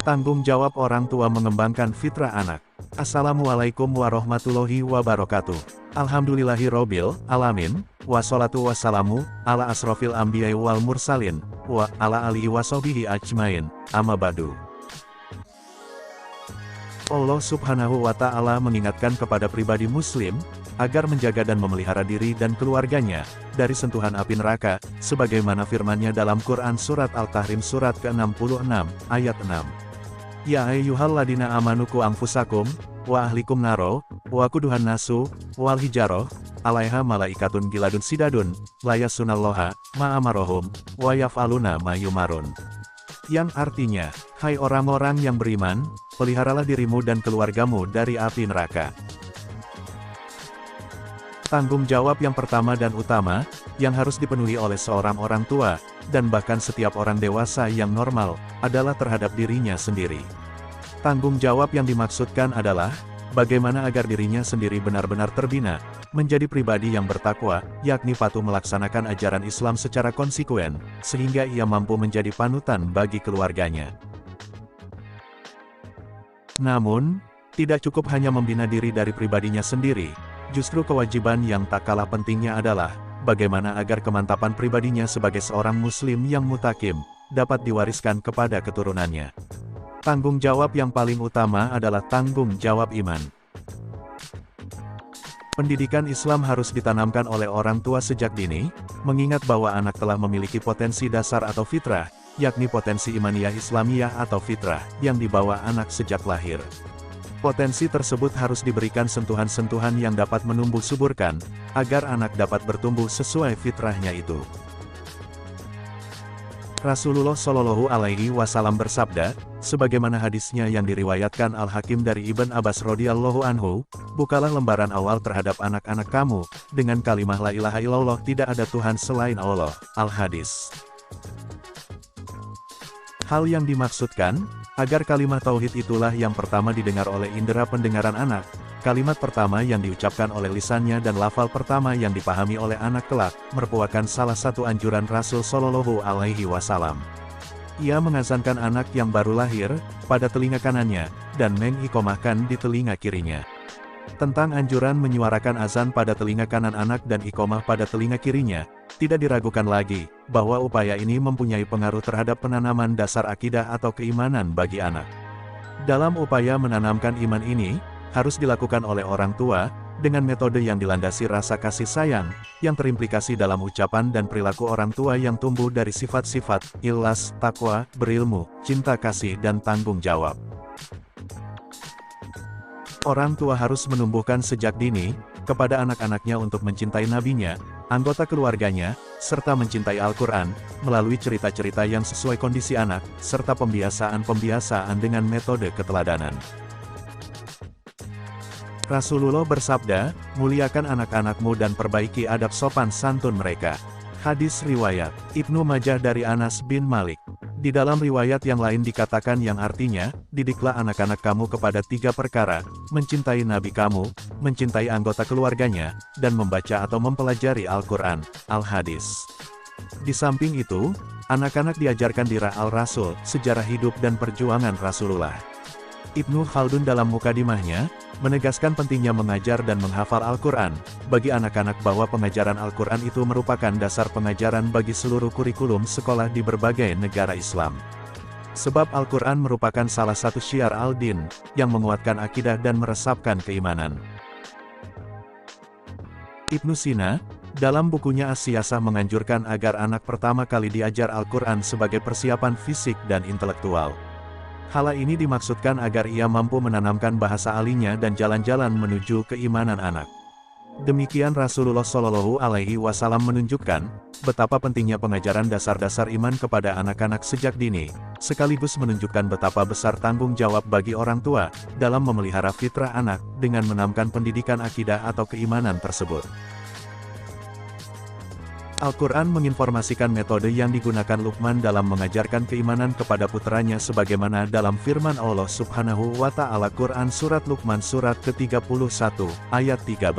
Tanggung jawab orang tua mengembangkan fitrah anak. Assalamualaikum warahmatullahi wabarakatuh. Alhamdulillahirobbil alamin, wassalatu wassalamu ala asrofil anbiya'i wal mursalin, wa ala alihi washabihi ajmain, amma ba'du. Allah Subhanahu wa Ta'ala mengingatkan kepada pribadi Muslim agar menjaga dan memelihara diri dan keluarganya dari sentuhan api neraka, sebagaimana firman-Nya dalam Quran Surat Al-Tahrim Surat ke-66, ayat 6. Ya ayyuhalladzina amanu qu anfusakum, wa ahlikum naro, wa quduhan nasu, wal hijaroh, alaiha malaikatun giladun sidadun, layasunallaha, ma'amarohum, wa yaf'aluna ma yumarun. Yang artinya, hai orang-orang yang beriman, peliharalah dirimu dan keluargamu dari api neraka. Tanggung jawab yang pertama dan utama, yang harus dipenuhi oleh seorang orang tua, dan bahkan setiap orang dewasa yang normal, adalah terhadap dirinya sendiri. Tanggung jawab yang dimaksudkan adalah, bagaimana agar dirinya sendiri benar-benar terbina, menjadi pribadi yang bertakwa, yakni patuh melaksanakan ajaran Islam secara konsekuen, sehingga ia mampu menjadi panutan bagi keluarganya. Namun, tidak cukup hanya membina diri dari pribadinya sendiri, justru kewajiban yang tak kalah pentingnya adalah, bagaimana agar kemantapan pribadinya sebagai seorang muslim yang mutakim, dapat diwariskan kepada keturunannya. Tanggung jawab yang paling utama adalah tanggung jawab iman. Pendidikan Islam harus ditanamkan oleh orang tua sejak dini, mengingat bahwa anak telah memiliki potensi dasar atau fitrah, yakni potensi imaniyah Islamiyah atau fitrah, yang dibawa anak sejak lahir. Potensi tersebut harus diberikan sentuhan-sentuhan yang dapat menumbuh suburkan, agar anak dapat bertumbuh sesuai fitrahnya itu. Rasulullah Shallallahu Alaihi Wasallam bersabda, sebagaimana hadisnya yang diriwayatkan Al-Hakim dari Ibn Abbas radhiyallahu anhu, bukalah lembaran awal terhadap anak-anak kamu, dengan kalimah la ilaha illallah tidak ada Tuhan selain Allah. Al-Hadis. Hal yang dimaksudkan, agar kalimat tauhid itulah yang pertama didengar oleh indera pendengaran anak, kalimat pertama yang diucapkan oleh lisannya dan lafal pertama yang dipahami oleh anak kelak, merupakan salah satu anjuran Rasul Shallallahu Alaihi Wasallam. Ia mengazankan anak yang baru lahir, pada telinga kanannya, dan mengiqomahkan di telinga kirinya. Tentang anjuran menyuarakan azan pada telinga kanan anak dan iqomah pada telinga kirinya, tidak diragukan lagi, bahwa upaya ini mempunyai pengaruh terhadap penanaman dasar akidah atau keimanan bagi anak. Dalam upaya menanamkan iman ini, harus dilakukan oleh orang tua, dengan metode yang dilandasi rasa kasih sayang, yang terimplikasi dalam ucapan dan perilaku orang tua yang tumbuh dari sifat-sifat, ikhlas, takwa, berilmu, cinta kasih dan tanggung jawab. Orang tua harus menumbuhkan sejak dini, kepada anak-anaknya untuk mencintai nabinya, anggota keluarganya, serta mencintai Al-Quran, melalui cerita-cerita yang sesuai kondisi anak, serta pembiasaan-pembiasaan dengan metode keteladanan. Rasulullah bersabda, muliakan anak-anakmu dan perbaiki adab sopan santun mereka. Hadis riwayat Ibnu Majah dari Anas bin Malik. Di dalam riwayat yang lain dikatakan yang artinya, didiklah anak-anak kamu kepada 3 perkara, mencintai Nabi kamu, mencintai anggota keluarganya, dan membaca atau mempelajari Al-Quran. Al-Hadis. Di samping itu, anak-anak diajarkan dira al-Rasul, sejarah hidup dan perjuangan Rasulullah. Ibnu Khaldun dalam mukadimahnya, menegaskan pentingnya mengajar dan menghafal Al-Quran, bagi anak-anak bahwa pengajaran Al-Quran itu merupakan dasar pengajaran bagi seluruh kurikulum sekolah di berbagai negara Islam. Sebab Al-Quran merupakan salah satu syiar al-din, yang menguatkan akidah dan meresapkan keimanan. Ibnu Sina, dalam bukunya As-Siyasah menganjurkan agar anak pertama kali diajar Al-Quran sebagai persiapan fisik dan intelektual. Hal ini dimaksudkan agar ia mampu menanamkan bahasa alinya dan jalan-jalan menuju keimanan anak. Demikian Rasulullah Shallallahu Alaihi Wasallam menunjukkan, betapa pentingnya pengajaran dasar-dasar iman kepada anak-anak sejak dini, sekaligus menunjukkan betapa besar tanggung jawab bagi orang tua, dalam memelihara fitrah anak, dengan menanamkan pendidikan akidah atau keimanan tersebut. Al-Quran menginformasikan metode yang digunakan Luqman dalam mengajarkan keimanan kepada putranya sebagaimana dalam firman Allah Subhanahu wa Ta'ala Quran Surat Luqman Surat ke-31, ayat 13.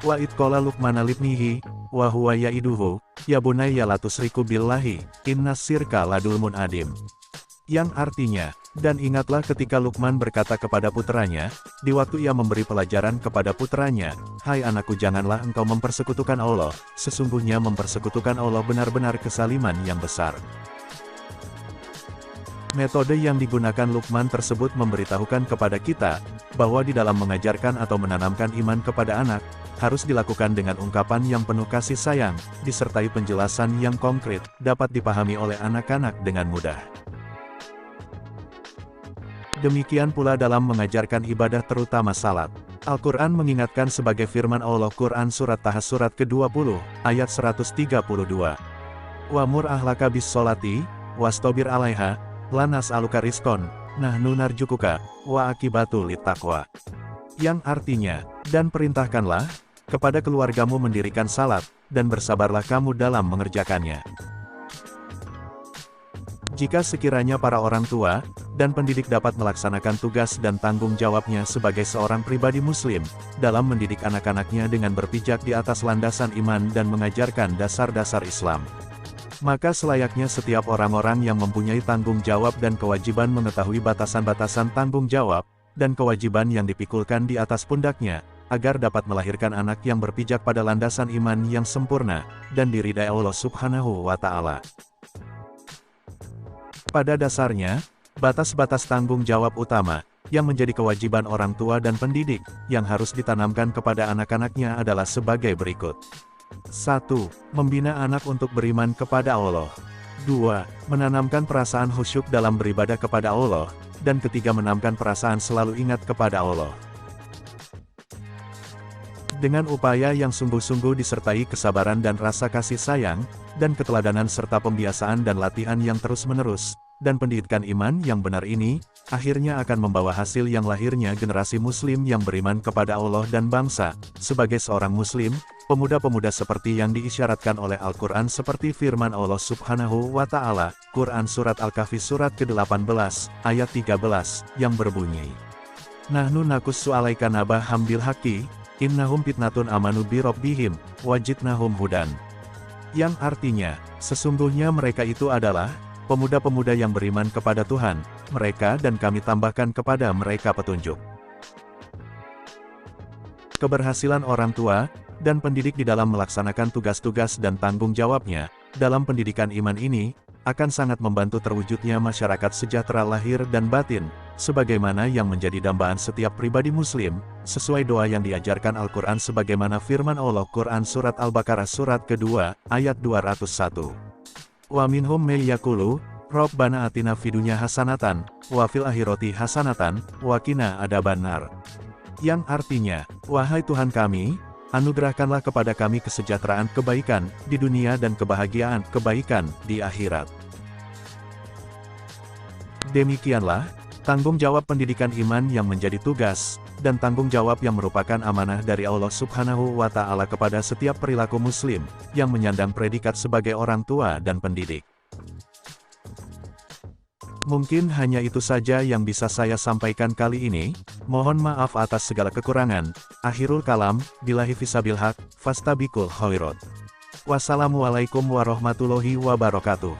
Wa id qala Luqman libnihi, wa huwa ya'iduhu, ya bunayya la tusyriku billahi, innas syirka ladulmun adim. Yang artinya, Dan ingatlah ketika Luqman berkata kepada puteranya, di waktu ia memberi pelajaran kepada puteranya, "Hai anakku, janganlah engkau mempersekutukan Allah, sesungguhnya mempersekutukan Allah benar-benar kesaliman yang besar." Metode yang digunakan Luqman tersebut memberitahukan kepada kita, bahwa di dalam mengajarkan atau menanamkan iman kepada anak, harus dilakukan dengan ungkapan yang penuh kasih sayang, disertai penjelasan yang konkret, dapat dipahami oleh anak-anak dengan mudah. Demikian pula dalam mengajarkan ibadah terutama salat. Al-Quran mengingatkan sebagai firman Allah Quran Surat Taha Surat ke-20, ayat 132. "Wa'mur ahlaka bis sholati, wastobir alaiha, la nas'aluka rizqon, nahnu narjukuka, wa akibatu littaqwa." Yang artinya, dan perintahkanlah kepada keluargamu mendirikan salat, dan bersabarlah kamu dalam mengerjakannya. Jika sekiranya para orang tua dan pendidik dapat melaksanakan tugas dan tanggung jawabnya sebagai seorang pribadi muslim, dalam mendidik anak-anaknya dengan berpijak di atas landasan iman dan mengajarkan dasar-dasar Islam, maka selayaknya setiap orang-orang yang mempunyai tanggung jawab dan kewajiban mengetahui batasan-batasan tanggung jawab dan kewajiban yang dipikulkan di atas pundaknya, agar dapat melahirkan anak yang berpijak pada landasan iman yang sempurna, dan diridai Allah Subhanahu wa Ta'ala. Pada dasarnya, batas-batas tanggung jawab utama, yang menjadi kewajiban orang tua dan pendidik, yang harus ditanamkan kepada anak-anaknya adalah sebagai berikut. 1. Membina anak untuk beriman kepada Allah. 2. Menanamkan perasaan khusyuk dalam beribadah kepada Allah. Dan ketiga, menanamkan perasaan selalu ingat kepada Allah. Dengan upaya yang sungguh-sungguh disertai kesabaran dan rasa kasih sayang, dan keteladanan serta pembiasaan dan latihan yang terus-menerus, dan pendidikan iman yang benar ini, akhirnya akan membawa hasil yang lahirnya generasi muslim yang beriman kepada Allah dan bangsa. Sebagai seorang muslim, pemuda-pemuda seperti yang diisyaratkan oleh Al-Quran seperti firman Allah Subhanahu wa Ta'ala, Quran Surat Al-Kahfi Surat ke-18, ayat 13, yang berbunyi, "Nahnu nakussu alaika nabaham bil haqqi, innahum fitnatun amanu bi rabbihim, wajidnahum hudan." Yang artinya, sesungguhnya mereka itu adalah pemuda-pemuda yang beriman kepada Tuhan mereka, dan kami tambahkan kepada mereka petunjuk. Keberhasilan orang tua dan pendidik di dalam melaksanakan tugas-tugas dan tanggung jawabnya dalam pendidikan iman ini akan sangat membantu terwujudnya masyarakat sejahtera lahir dan batin, sebagaimana yang menjadi dambaan setiap pribadi muslim, sesuai doa yang diajarkan Al-Quran sebagaimana firman Allah Quran Surat Al-Baqarah Surat kedua, ayat 201. "Wa minhum may yaqulu, Rabbana atina fidunya hasanatan, wa fil akhirati hasanatan, wa qina adzabannar." Yang artinya, wahai Tuhan kami, anugerahkanlah kepada kami kesejahteraan kebaikan di dunia dan kebahagiaan kebaikan di akhirat. Demikianlah tanggung jawab pendidikan iman yang menjadi tugas dan tanggung jawab yang merupakan amanah dari Allah Subhanahu wa Ta'ala kepada setiap perilaku muslim yang menyandang predikat sebagai orang tua dan pendidik. Mungkin hanya itu saja yang bisa saya sampaikan kali ini. Mohon maaf atas segala kekurangan. Akhirul kalam, billahi fisabil haq, fastabiqul khairat. Wassalamualaikum warahmatullahi wabarakatuh.